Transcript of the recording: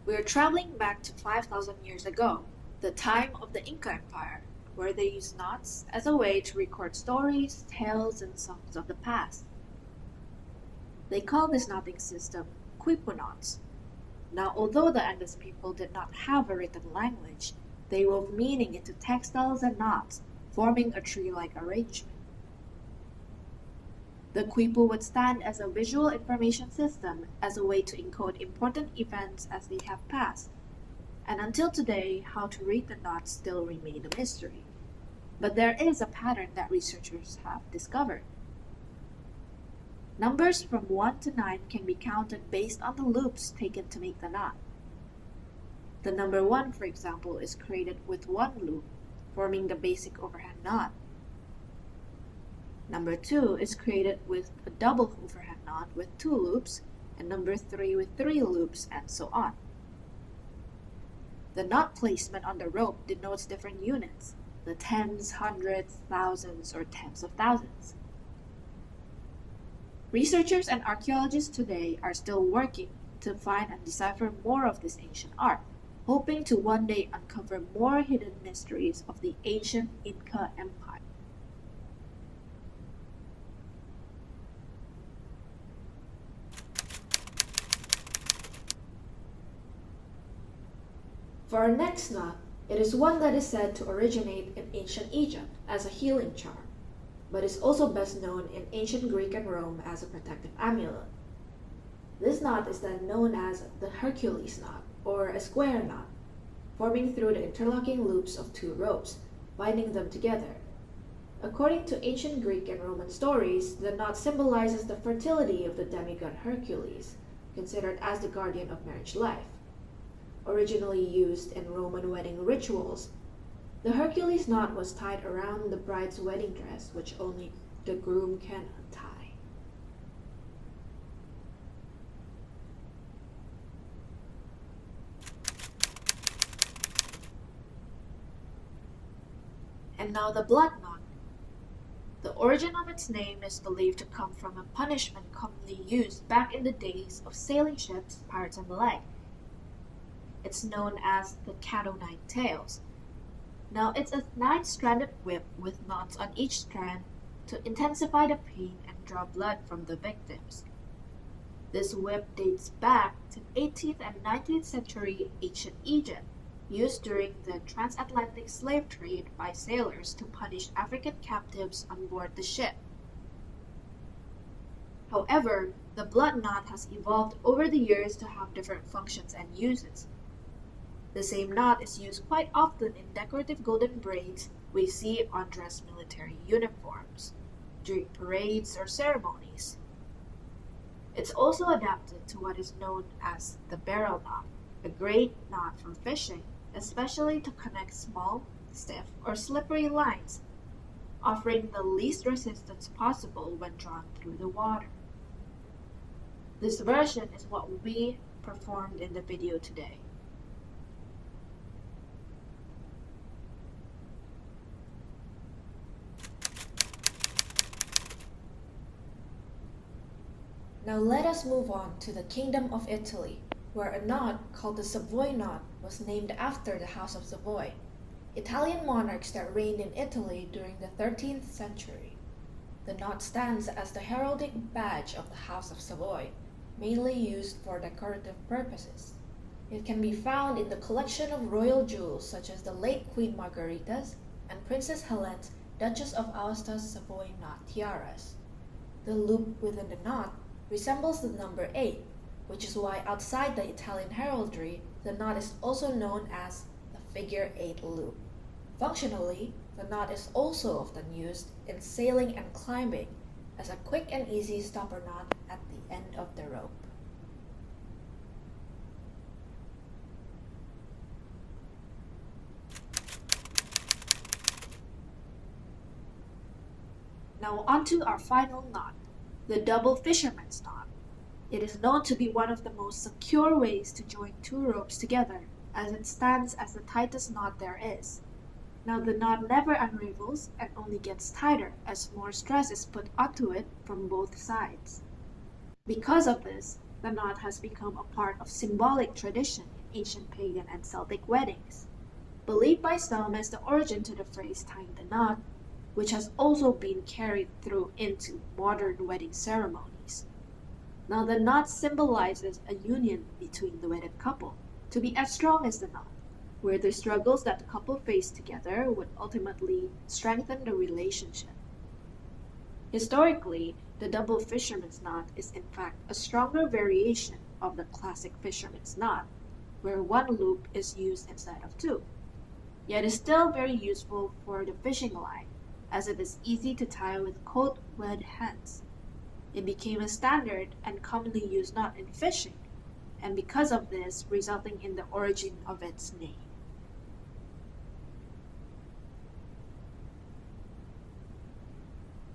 We are traveling back to 5,000 years ago, the time of the Inca Empire, where they used knots as a way to record stories, tales, and songs of the past. They call this knotting system quipu knots. Now, although the Andes people did not have a written language, they wove meaning into textiles and knots, forming a tree-like arrangement. The quipu would stand as a visual information system as a way to encode important events as they have passed. And until today, how to read the knots still remain a mystery. But there is a pattern that researchers have discovered. Numbers from 1 to 9 can be counted based on the loops taken to make the knot. The number 1, for example, is created with one loop, forming the basic overhand knot. Number 2 is created with a double overhand knot with 2 loops, and number 3 with 3 loops, and so on. The knot placement on the rope denotes different units, the tens, hundreds, thousands, or tens of thousands. Researchers and archaeologists today are still working to find and decipher more of this ancient art, hoping to one day uncover more hidden mysteries of the ancient Inca Empire. For our next knot, it is one that is said to originate in ancient Egypt as a healing charm, but is also best known in ancient Greek and Rome as a protective amulet. This knot is then known as the Hercules knot, or a square knot, forming through the interlocking loops of 2 ropes, binding them together. According to ancient Greek and Roman stories, the knot symbolizes the fertility of the demigod Hercules, considered as the guardian of marriage life. Originally used in Roman wedding rituals, the Hercules knot was tied around the bride's wedding dress, which only the groom can untie. And now the blood knot. The origin of its name is believed to come from a punishment commonly used back in the days of sailing ships, pirates, and the like. It's known as the cat o' nine tails. Now, it's a 9-stranded whip with knots on each strand to intensify the pain and draw blood from the victims. This whip dates back to 18th and 19th century ancient Egypt, used during the transatlantic slave trade by sailors to punish African captives on board the ship. However, the blood knot has evolved over the years to have different functions and uses. The same knot is used quite often in decorative golden braids we see on dress military uniforms, during parades or ceremonies. It's also adapted to what is known as the barrel knot, a great knot for fishing, especially to connect small, stiff, or slippery lines, offering the least resistance possible when drawn through the water. This version is what we performed in the video today. Now let us move on to the Kingdom of Italy, where a knot called the Savoy knot was named after the House of Savoy, Italian monarchs that reigned in Italy during the 13th century. The knot stands as the heraldic badge of the House of Savoy, mainly used for decorative purposes. It can be found in the collection of royal jewels such as the late Queen Margarita's and Princess Helene's Duchess of Aosta's Savoy knot tiaras. The loop within the knot resembles the number 8, which is why outside the Italian heraldry, the knot is also known as the figure 8 loop. Functionally, the knot is also often used in sailing and climbing as a quick and easy stopper knot at the end of the rope. Now onto our final knot, the double fisherman's knot. It is known to be one of the most secure ways to join 2 ropes together, as it stands as the tightest knot there is. Now the knot never unravels and only gets tighter as more stress is put onto it from both sides. Because of this, the knot has become a part of symbolic tradition ancient pagan and Celtic weddings, believed by some as the origin to the phrase tying the knot, which has also been carried through into modern wedding ceremonies. Now the knot symbolizes a union between the wedded couple, to be as strong as the knot, where the struggles that the couple face together would ultimately strengthen the relationship. Historically, the double fisherman's knot is in fact a stronger variation of the classic fisherman's knot, where one loop is used instead of two, yet is still very useful for the fishing line, as it is easy to tie with cold-wed hands. It became a standard and commonly used knot in fishing, and because of this, resulting in the origin of its name.